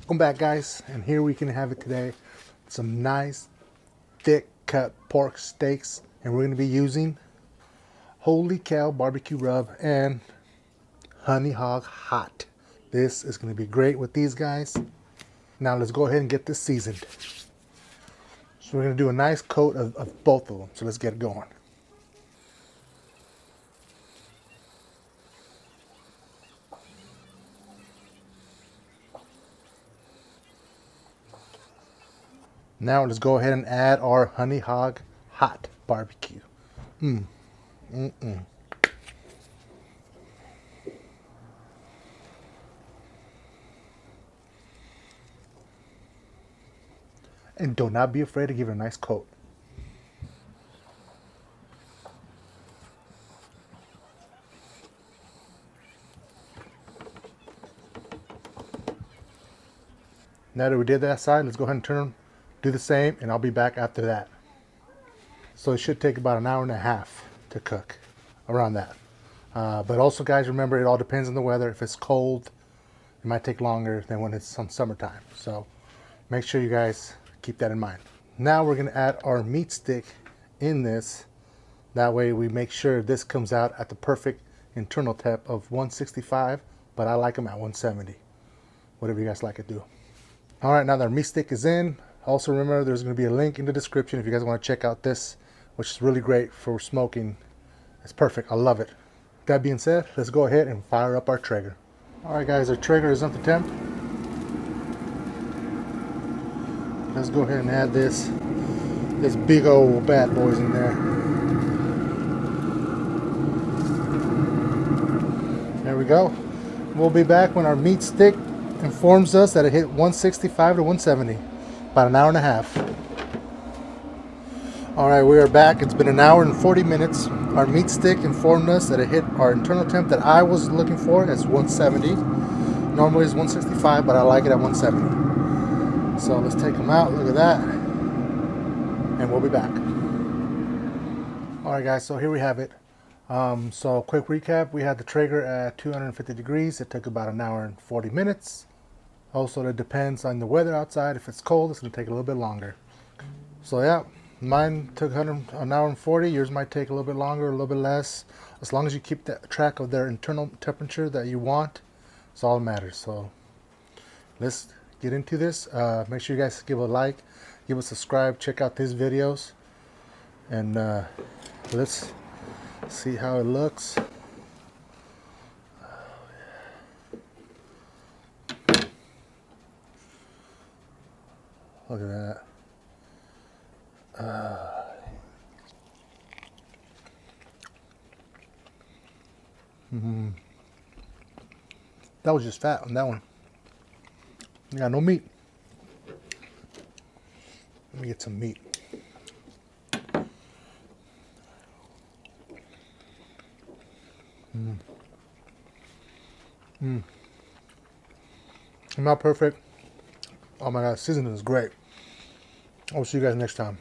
Welcome back, guys, and here we can have it today. Some nice thick cut pork steaks, and we're going to be using Holy Cow barbecue rub and Honey Hog hot. This is going to be great with these guys. Now let's go ahead and get this seasoned. So we're going to do a nice coat of both of them. So let's get it going. Now let's go ahead and add our Honey Hog hot barbecue. And do not be afraid to give it a nice coat. Now that we did that side, let's go ahead and turn them, do the same, and I'll be back after that. So it should take about an hour and a half to cook, around that. But also, guys, remember, it all depends on the weather. If it's cold, it might take longer than when it's some summertime. So make sure you guys keep that in mind. Now we're going to add our meat stick in this. That way we make sure this comes out at the perfect internal temp of 165, but I like them at 170. Whatever you guys like it do. All right, now that our meat stick is in, also remember there's going to be a link in the description if you guys want to check out this, which is really great for smoking. It's perfect. I love it. That being said, let's go ahead and fire up our Traeger. All right, guys, our Traeger is on the temp. Let's go ahead and add this big old bad boys in there. There we go. We'll be back when our meat stick informs us that it hit 165 to 170, about an hour and a half. All right, we are back. It's been an hour and 40 minutes. Our meat stick informed us that it hit our internal temp that I was looking for as 170. Normally it's 165, but I like it at 170. So let's take them out. Look at that. And we'll be back. All right, guys, so here we have it. So quick recap, we had the Traeger at 250 degrees. It took about an hour and 40 minutes. Also, that depends on the weather outside. If it's cold, it's going to take a little bit longer. So yeah, mine took an hour and 40. Yours might take a little bit longer, a little bit less. As long as you keep that track of their internal temperature that you want, it's all that matters. So let's get into this. Make sure you guys give a like, give a subscribe, check out these videos, and let's see how it looks. Look at that. That was just fat on that one. Yeah, no meat. Let me get some meat. Not perfect. Oh my God, seasoning is great. I'll see you guys next time.